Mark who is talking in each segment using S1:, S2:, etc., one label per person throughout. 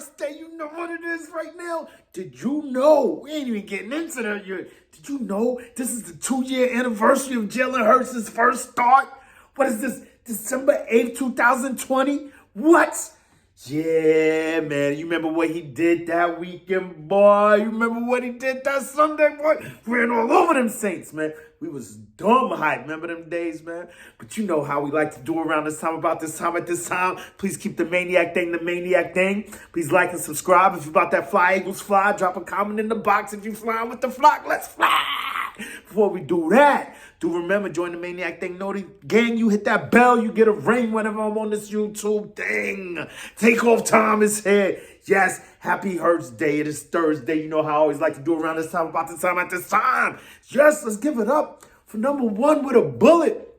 S1: Hurts Day. You know what it is right now? Did you know? We ain't even getting into that yet. Did you know this is the 2-year anniversary of Jalen Hurts' first start? What is this? December 8th, 2020? What? Yeah, man. You remember what he did that weekend, boy? You remember what he did that Sunday, boy? Ran all over them Saints, man. We was dumb hype. Remember them days, man? But you know how we like to do around this time, about this time, at this time. Please keep the maniac thing the maniac thing. Please like and subscribe. If you about that fly, Eagles fly, drop a comment in the box. If you flying with the flock, let's fly. Before we do that, do remember, join the Maniac Thing Noti gang. You hit that bell, you get a ring whenever I'm on this YouTube thing. Takeoff time is here. Yes, happy Hurts Day. It is Thursday. You know how I always like to do around this time, about this time, at this time. Yes, let's give it up for number one with a bullet.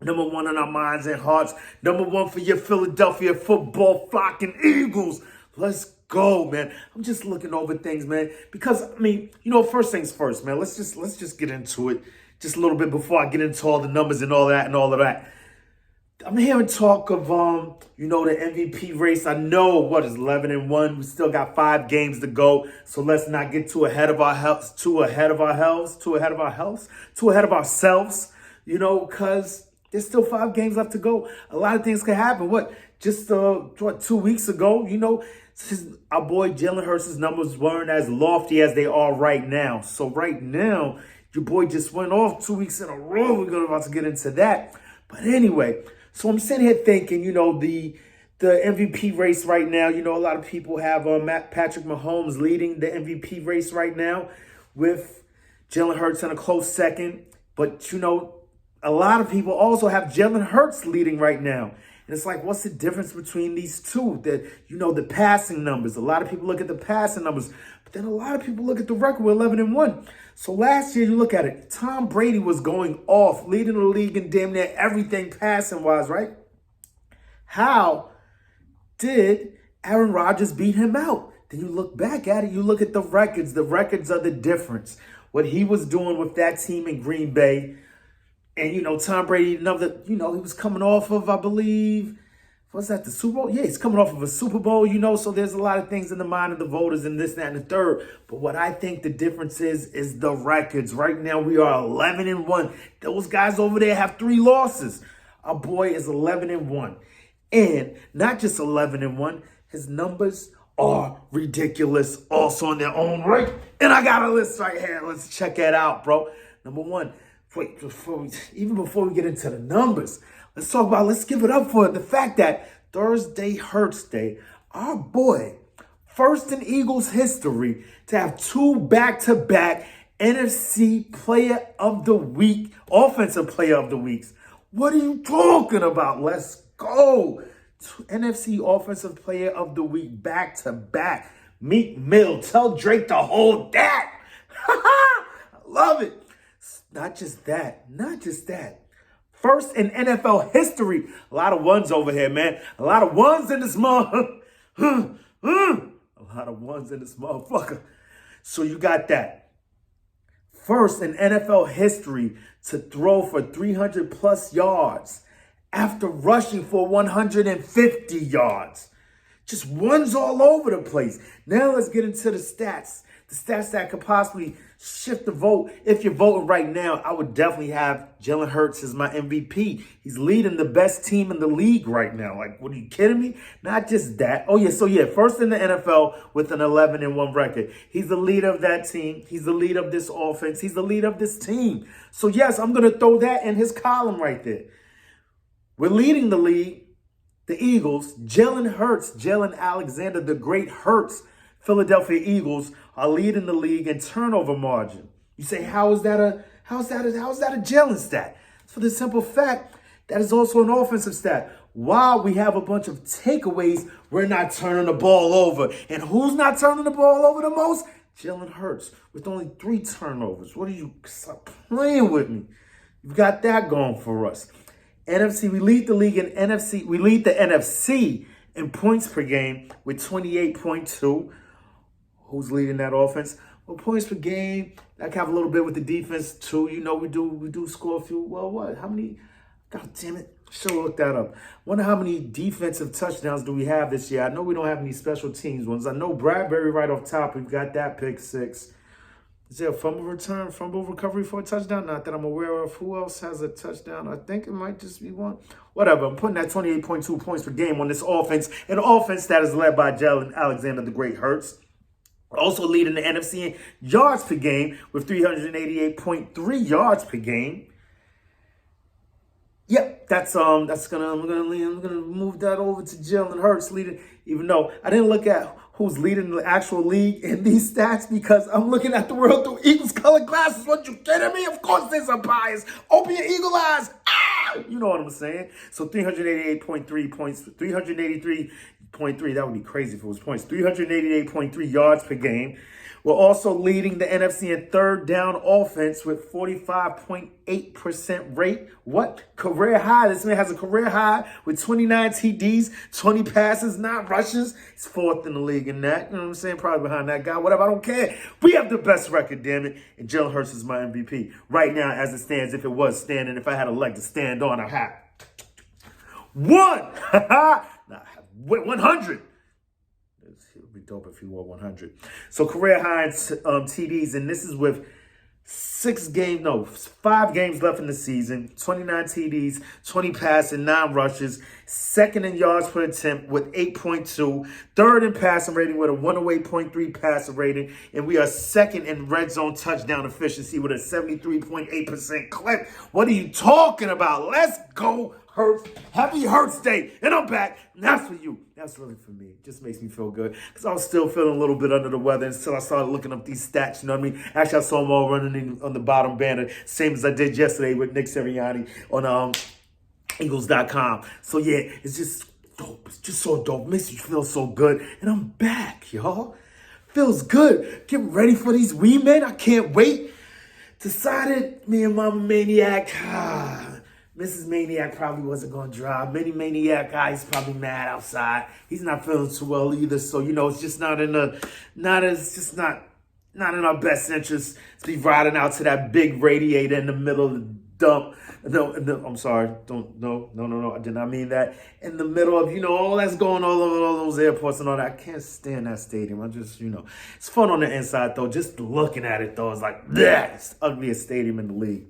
S1: Number one in our minds and hearts. Number one for your Philadelphia football flocking Eagles. Let's go, man. I'm just looking over things, man. Because, I mean, you know, first things first, man. Let's just get into it just a little bit before I get into all the numbers and all that and all of that. I'm hearing talk of, you know, the MVP race. I know what is 11-1. We still got 5 games to go. So let's not get too ahead of ourselves, you know, because there's still 5 games left to go. A lot of things can happen. Just 2 weeks ago, you know, our boy Jalen Hurts' numbers weren't as lofty as they are right now. So right now, your boy just went off 2 weeks in a row. We're about to get into that. But anyway, so I'm sitting here thinking, you know, the MVP race right now, you know, a lot of people have Patrick Mahomes leading the MVP race right now with Jalen Hurts in a close second. But, you know, a lot of people also have Jalen Hurts leading right now. And it's like, what's the difference between these two? That, you know, the passing numbers. A lot of people look at the passing numbers, but then a lot of people look at the record with 11-1. So last year, you look at it, Tom Brady was going off, leading the league in damn near everything passing-wise, right? How did Aaron Rodgers beat him out? Then you look back at it, you look at the records. The records are the difference. What he was doing with that team in Green Bay. And, you know, Tom Brady, he was coming off of, I believe, what's that, the Super Bowl? Yeah, he's coming off of a Super Bowl, you know, so there's a lot of things in the mind of the voters and this, that, and the third. But what I think the difference is the records. Right now, we are 11-1. Those guys over there have 3 losses. Our boy is 11-1. And not just 11-1, his numbers are ridiculous also in their own right. And I got a list right here. Let's check that out, bro. Number one. Wait, even before we get into the numbers, let's give it up for the fact that Thursday Hurts Day, our boy, first in Eagles history to have 2 back-to-back NFC Player of the Week, Offensive Player of the Weeks. What are you talking about? Let's go. NFC Offensive Player of the Week back-to-back. Meek Mill, tell Drake to hold that. I love it. Not just that. First in NFL history. A lot of ones over here, man. A lot of ones in this motherfucker. A lot of ones in this motherfucker. So you got that. First in NFL history to throw for 300 plus yards after rushing for 150 yards. Just ones all over the place. Now let's get into the stats. The stats that could possibly shift the vote. If you're voting right now, I would definitely have Jalen Hurts as my MVP. He's leading the best team in the league right now. Like, what, are you kidding me? Not just that. Oh, yeah. So, yeah, first in the NFL with an 11-1 record. He's the leader of that team. He's the leader of this offense. He's the leader of this team. So, yes, I'm going to throw that in his column right there. We're leading the league, the Eagles. Jalen Hurts, Jalen Alexander, the great Hurts, Philadelphia Eagles are leading the league in turnover margin. You say, how is that a Jalen stat? It's for the simple fact that is also an offensive stat. While we have a bunch of takeaways, we're not turning the ball over. And who's not turning the ball over the most? Jalen Hurts with only 3 turnovers. What are you, stop playing with me? You've got that going for us. NFC, we lead the league in NFC. We lead the NFC in points per game with 28.2. Who's leading that offense? Well, points per game, that can have a little bit with the defense too. You know, we do score a few. Well, what? How many? God damn it. Should look that up. Wonder how many defensive touchdowns do we have this year? I know we don't have any special teams ones. I know Bradbury right off top. We've got that pick 6. Is there a fumble return, fumble recovery for a touchdown? Not that I'm aware of. Who else has a touchdown? I think it might just be one. Whatever. I'm putting that 28.2 points per game on this offense. An offense that is led by Jalen Alexander the Great Hurts. Also leading the NFC in yards per game with 388.3 yards per game. Yep, I'm gonna move that over to Jalen Hurts leading, even though I didn't look at who's leading the actual league in these stats because I'm looking at the world through Eagles colored glasses. What, you kidding me? Of course there's a bias. Open your eagle eyes. Ah! You know what I'm saying? So 388.3 points, 383.3, that would be crazy if it was points. 388.3 yards per game. We're also leading the NFC in third down offense with 45.8% rate. What? Career high. This man has a career high with 29 TDs, 20 passes, 9 rushes. He's 4th in the league in that. You know what I'm saying? Probably behind that guy. Whatever. I don't care. We have the best record, damn it. And Jalen Hurts is my MVP. Right now, as it stands, if it was standing, if I had a leg to stand on, I'd have 100. It would be dope if he wore 100. So career high in TDs, and this is with 5 games left in the season. 29 TDs, 20 passing, 9 rushes. Second in yards per attempt with 8.2. Third in passing rating with a 108.3 passing rating. And we are second in red zone touchdown efficiency with a 73.8% clip. What are you talking about? Let's go, Hurts. Happy Hurts Day. And I'm back. And that's for you. That's really for me. It just makes me feel good. Because I was still feeling a little bit under the weather until I started looking up these stats. You know what I mean? Actually, I saw them all running on the bottom banner. Same as I did yesterday with Nick Sirianni on Eagles.com. So, yeah, it's just dope. It's just so dope. Makes you feel so good. And I'm back, y'all. Feels good. Getting ready for these wee men. I can't wait. Decided me and Mama Maniac, Mrs. Maniac probably wasn't going to drive. Mini Maniac guy's probably mad outside. He's not feeling too well either. So, it's just not in our best interest to be riding out to that big radiator in the middle of the dump. No, I'm sorry. No. I did not mean that. In the middle of, all that's going all over all those airports and all that. I can't stand that stadium. I just, it's fun on the inside, though. Just looking at it, though, it's like, it's the ugliest stadium in the league.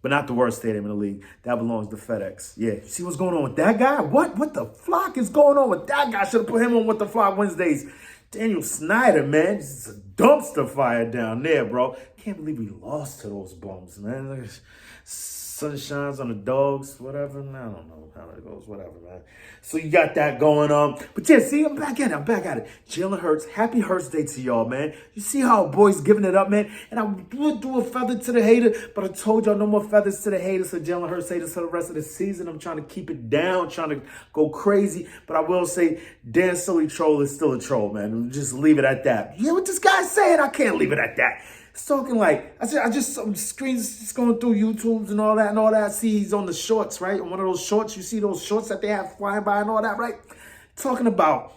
S1: But not the worst stadium in the league. That belongs to FedEx. Yeah. See what's going on with that guy? What the flock is going on with that guy? Should have put him on What the Flock Wednesdays. Daniel Snyder, man. It's a dumpster fire down there, bro. Can't believe we lost to those bums, man. Sun shines on the dogs, whatever. I don't know how that goes, whatever, man. So you got that going on. But yeah, see, I'm back at it. Jalen Hurts, happy Hurts Day to y'all, man. You see how boys giving it up, man? And I would do a feather to the hater, but I told y'all no more feathers to the haters. So Jalen Hurts haters for the rest of the season. I'm trying to keep it down, trying to go crazy. But I will say, Dan Silly Troll is still a troll, man. Just leave it at that. You hear what this guy's saying? I can't leave it at that. It's talking like, some screens just going through YouTubes and all that. I see he's on the shorts, right? On one of those shorts, you see those shorts that they have flying by and all that, right? Talking about,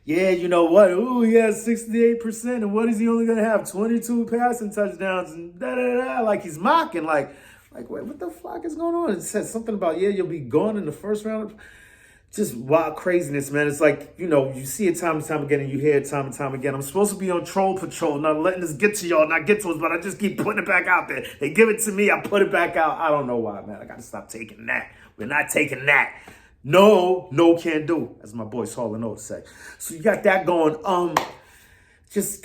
S1: yeah, you know what? Ooh, he has 68%. And what is he only going to have? 22 passing touchdowns and da-da-da. Like he's mocking, like, wait, what the fuck is going on? It says something about, yeah, you'll be gone in the first round. Just wild craziness, man. It's like, you see it time and time again and you hear it time and time again. I'm supposed to be on troll patrol, not letting this get to y'all, not get to us, but I just keep putting it back out there. They give it to me, I put it back out. I don't know why, man. I got to stop taking that. We're not taking that. No can do, as my boy Saul and Oates say. So you got that going. Just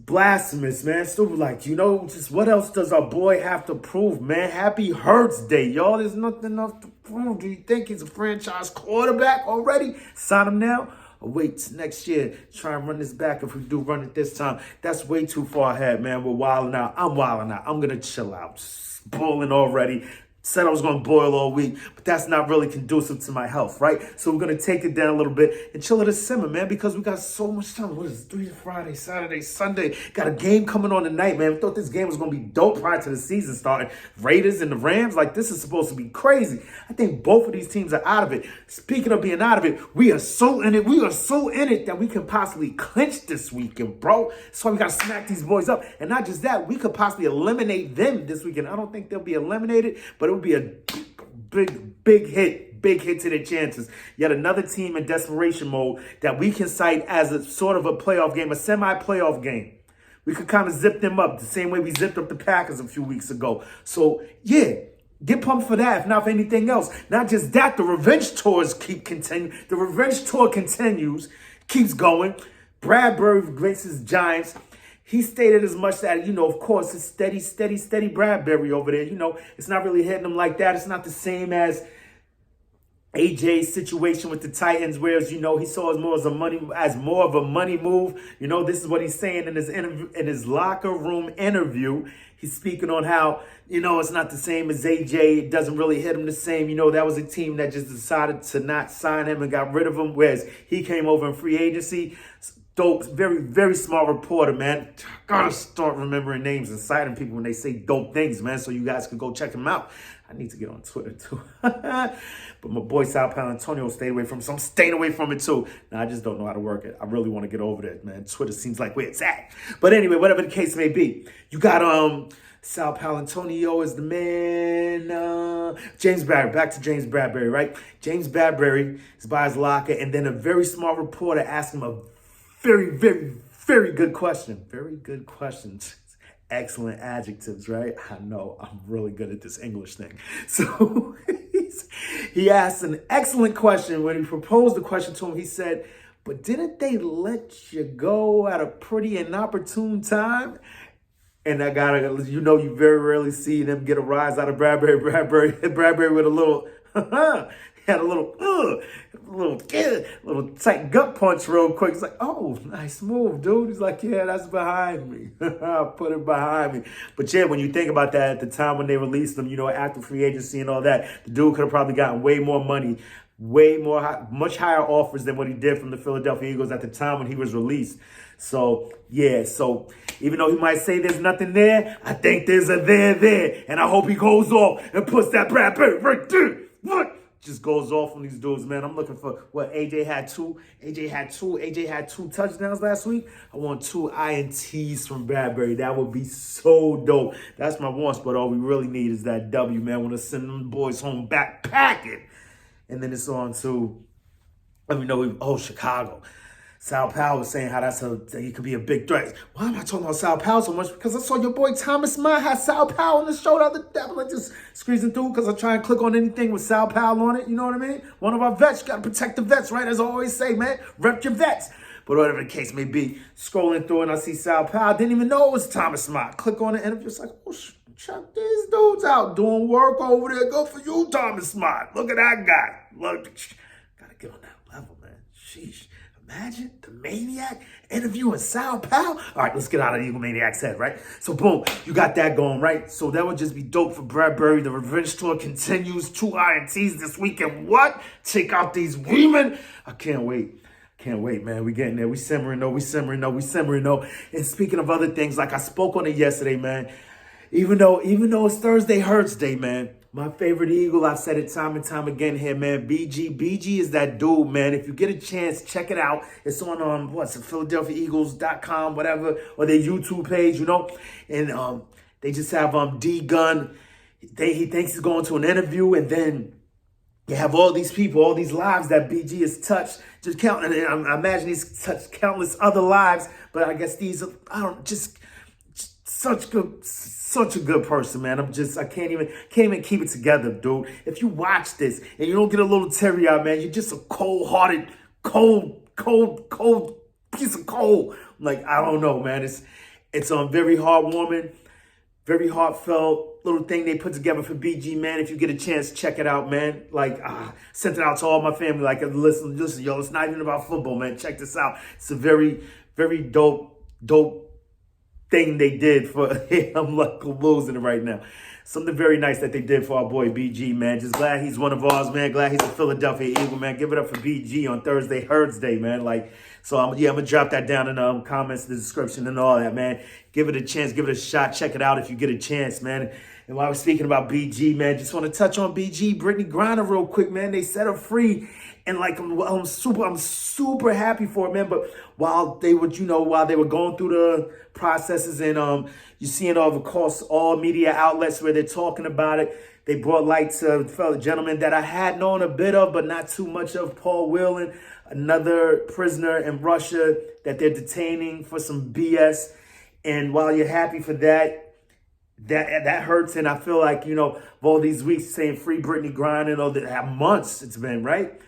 S1: blasphemous, man. Still like, just what else does our boy have to prove, man? Happy Hurts Day, y'all. There's nothing else to prove. Do you think he's a franchise quarterback already? Sign him now? Or wait next year, try and run this back if we do run it this time. That's way too far ahead, man. We're wilding out. I'm wilding out. I'm going to chill out. Just bowling already. Said I was going to boil all week, but that's not really conducive to my health, right? So we're going to take it down a little bit and chill at a simmer, man, because we got so much time. What is it? 3 to Friday, Saturday, Sunday. Got a game coming on tonight, man. We thought this game was going to be dope prior to the season starting. Raiders and the Rams, like this is supposed to be crazy. I think both of these teams are out of it. Speaking of being out of it, we are so in it. We are so in it that we can possibly clinch this weekend, bro. That's why we got to smack these boys up. And not just that, we could possibly eliminate them this weekend. I don't think they'll be eliminated, but it would be a big hit to their chances. Yet another team in desperation mode that we can cite as a sort of a playoff game, a semi-playoff game. We could kind of zip them up the same way we zipped up the Packers a few weeks ago. So, yeah, get pumped for that, if not for anything else. Not just that, the revenge tours keep continuing. The revenge tour continues, keeps going. Bradbury against his Giants. He stated as much that, of course, it's steady Bradbury over there. It's not really hitting him like that. It's not the same as AJ's situation with the Titans, whereas, he saw it as more of a money move. This is what he's saying in his locker room interview. He's speaking on how, it's not the same as AJ. It doesn't really hit him the same. That was a team that just decided to not sign him and got rid of him, whereas he came over in free agency. Dope, very, very smart reporter, man. Gotta start remembering names and citing people when they say dope things, man, so you guys can go check him out. I need to get on Twitter, too. But my boy Sal Paolantonio stayed away from it, so I'm staying away from it, too. Now, I just don't know how to work it. I really want to get over there, man. Twitter seems like where it's at. But anyway, whatever the case may be, you got Sal Paolantonio is the man. James Bradbury, back to James Bradbury, right? James Bradbury is by his locker, and then a very smart reporter asked him a very, very, very good question. Very good questions. Excellent adjectives, right? I know I'm really good at this English thing. So he asked an excellent question. When he proposed the question to him, he said, but didn't they let you go at a pretty inopportune time? And that guy, you very rarely see them get a rise out of Bradbury. Bradbury with a little, had a little tight gut punch real quick. He's like, oh, nice move, dude. He's like, yeah, that's behind me. I'll put it behind me. But yeah, when you think about that, at the time when they released him, after free agency and all that, the dude could have probably gotten way more money, much higher offers than what he did from the Philadelphia Eagles at the time when he was released. So, yeah, even though he might say there's nothing there, I think there's a there. And I hope he goes off and puts that Bradbury right there. What? Just goes off on these dudes, man. I'm looking for what AJ had two. AJ had two touchdowns last week. I want 2 INTs from Bradbury. That would be so dope. That's my wants, but all we really need is that W, man. I want to send them boys home backpacking. And then it's on to, Chicago. Sal Powell was saying how he could be a big threat. Why am I talking about Sal Powell so much? Because I saw your boy Thomas Mott had Sal Powell on the show the other day. I'm like just squeezing through because I try and click on anything with Sal Powell on it. You know what I mean? One of our vets. You got to protect the vets, right? As I always say, man. Rep your vets. But whatever the case may be, scrolling through and I see Sal Powell. Didn't even know it was Thomas Mott. Click on the interview. It's like, oh, check these dudes out doing work over there. Go for you, Thomas Mott. Look at that guy. Look, gotta get on that level, man. Sheesh. Imagine the Maniac interviewing Sal Powell. All right, let's get out of the Eagle Maniac's head, right? So, boom, you got that going, right? So that would just be dope for Bradbury. The revenge tour continues. 2 INTs this weekend. What? Take out these women. I can't wait. Can't wait, man. We getting there. We simmering, though. And speaking of other things, like I spoke on it yesterday, man. Even though it's Thursday Hurts Day, man. My favorite Eagle, I've said it time and time again here, man. BG. BG is that dude, man. If you get a chance, check it out. It's on, PhiladelphiaEagles.com, whatever, or their YouTube page, And they just have D Gun. He thinks he's going to an interview, and then you have all these people, all these lives that BG has touched. Just counting, and I imagine he's touched countless other lives, but I guess these are, such a good person, man. I can't even keep it together, dude. If you watch this and you don't get a little teary-eyed, man, you're just a cold-hearted, cold piece of coal. Like, I don't know, man. It's very heartwarming, very heartfelt little thing they put together for BG, man. If you get a chance, check it out, man. Like, sent it out to all my family. Like, listen, yo, it's not even about football, man. Check this out. It's a very, very dope thing they did for I'm like losing it right now. Something very nice that they did for our boy BG, man. Just glad he's one of ours, man. Glad he's a Philadelphia Eagle, man. Give it up for BG on Thursday Hurts Day, man. So I'm gonna drop that down in the comments, the description, and all that, man. Give it a chance, give it a shot. Check it out if you get a chance, man. And while we're speaking about BG, man, just want to touch on BG, Brittany Griner, real quick, man. They set her free. And I'm super happy for it, man. But while they were going through the processes and you're seeing of course all media outlets where they're talking about it, They brought light to a fellow gentleman that I had known a bit of, but not too much of, Paul Whelan, another prisoner in Russia that they're detaining for some BS. And while you're happy for that, that hurts. And I feel like, of all these weeks saying free Brittany Griner, that months it's been, right?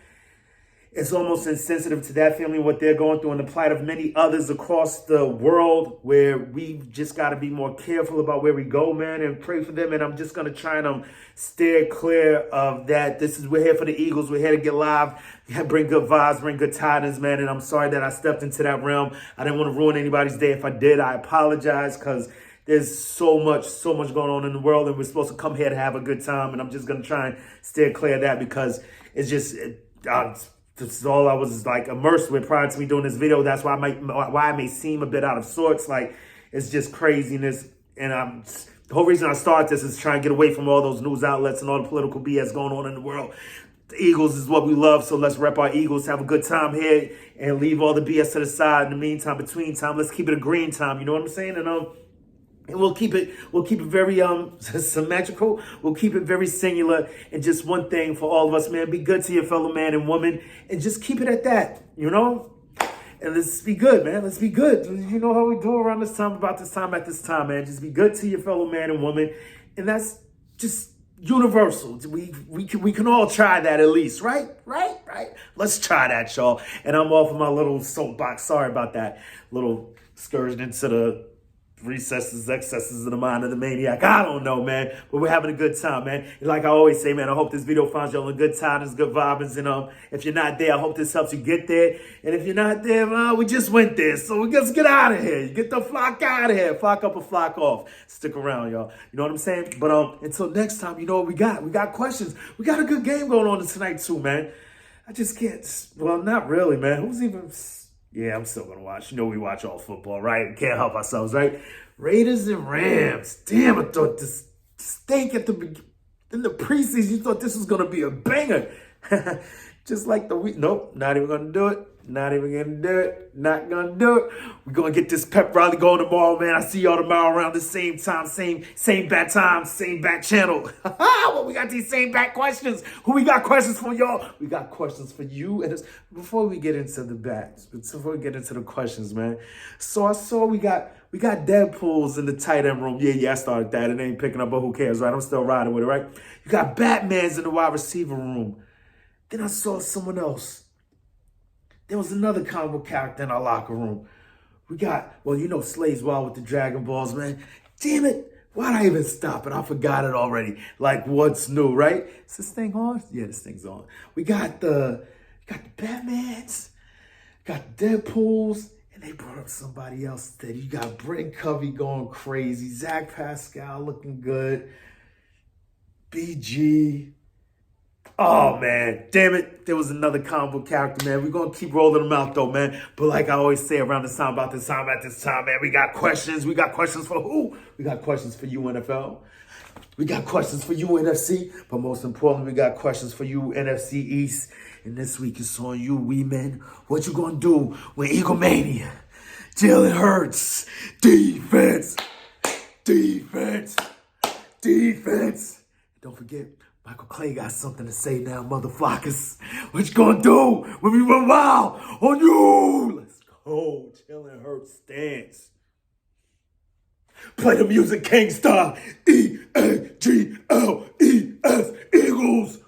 S1: It's almost insensitive to that family, what they're going through, and the plight of many others across the world, where we've just got to be more careful about where we go, man, and pray for them. And I'm just going to try and steer clear of that. We're here for the Eagles. We're here to get live, bring good vibes, bring good tidings, man. And I'm sorry that I stepped into that realm. I didn't want to ruin anybody's day. If I did, I apologize, because there's so much going on in the world, and we're supposed to come here to have a good time. And I'm just going to try and steer clear of that, because it's just... this is all I was like immersed with prior to me doing this video. That's why I may seem a bit out of sorts. Like, it's just craziness. And the whole reason I started this is trying to get away from all those news outlets and all the political BS going on in the world. The Eagles is what we love, so let's rep our Eagles, have a good time here, and leave all the BS to the side. In the meantime, between time, let's keep it a green time. You know what I'm saying? And we'll keep it very symmetrical. We'll keep it very singular. And just one thing for all of us, man, be good to your fellow man and woman, and just keep it at that, And let's be good, man. Let's be good. You know how we do around this time, about this time, at this time, man. Just be good to your fellow man and woman. And that's just universal. We can all try that at least, right? Right? Let's try that, y'all. And I'm off of my little soapbox. Sorry about that little excursion into the recesses, excesses of the mind of the maniac. I don't know, man. But we're having a good time, man. And like I always say, man, I hope this video finds y'all in good tidings, good vibes. And if you're not there, I hope this helps you get there. And if you're not there, well, we just went there. So we just get out of here. Get the flock out of here. Flock up or flock off. Stick around, y'all. You know what I'm saying? But until next time, you know what we got? We got questions. We got a good game going on tonight too, man. I just can't. Well, not really, man. Who's even... Yeah, I'm still going to watch. We watch all football, right? We can't help ourselves, right? Raiders and Rams. Damn, I thought this stink in the preseason. You thought this was going to be a banger. Just like the week. Nope, not even going to do it. Not even going to do it. Not going to do it. We're going to get this pep rally going tomorrow, man. I see y'all tomorrow around the same time, same bat time, same bat channel. Well, we got these same bat questions. Who we got questions for, y'all? We got questions for you. And before we get into the bats, before we get into the questions, man. So I saw we got Deadpools in the tight end room. Yeah, I started that. It ain't picking up, but who cares, right? I'm still riding with it, right? You got Batmans in the wide receiver room. Then I saw someone else. There was another comic book character in our locker room. We got, Slade's Wild with the Dragon Balls, man. Damn it. Why'd I even stop it? I forgot it already. Like, what's new, right? Is this thing on? Yeah, this thing's on. We got the Batmans, got the Deadpools, and they brought up somebody else that you got Brent Covey going crazy, Zach Pascal looking good, BG. Oh, man. Damn it. There was another comic book character, man. We're going to keep rolling them out, though, man. But like I always say around this time, about this time, at this time, man, we got questions. We got questions for who? We got questions for you, NFL. We got questions for you, NFC. But most importantly, we got questions for you, NFC East. And this week it's on you, wee men. What you going to do when Eagle Mania? Jalen Hurts. Defense. Don't forget, Michael Clay got something to say now, motherfuckers. What you gonna do when we run wild on you? Let's go. Jalen Hurts stance. Play the music, Kingstar. E-A-G-L-E-S. Eagles.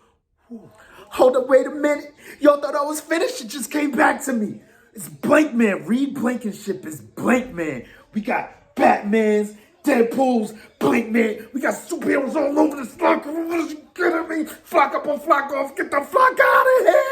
S1: Hold up, wait a minute. Y'all thought I was finished? It just came back to me. It's Blankman. Reed Blankenship is Blankman. We got Batmans, Deadpools, Blankman. We got superheroes all over this locker room. What is you kidding me? Flock up or flock off. Get the flock out of here.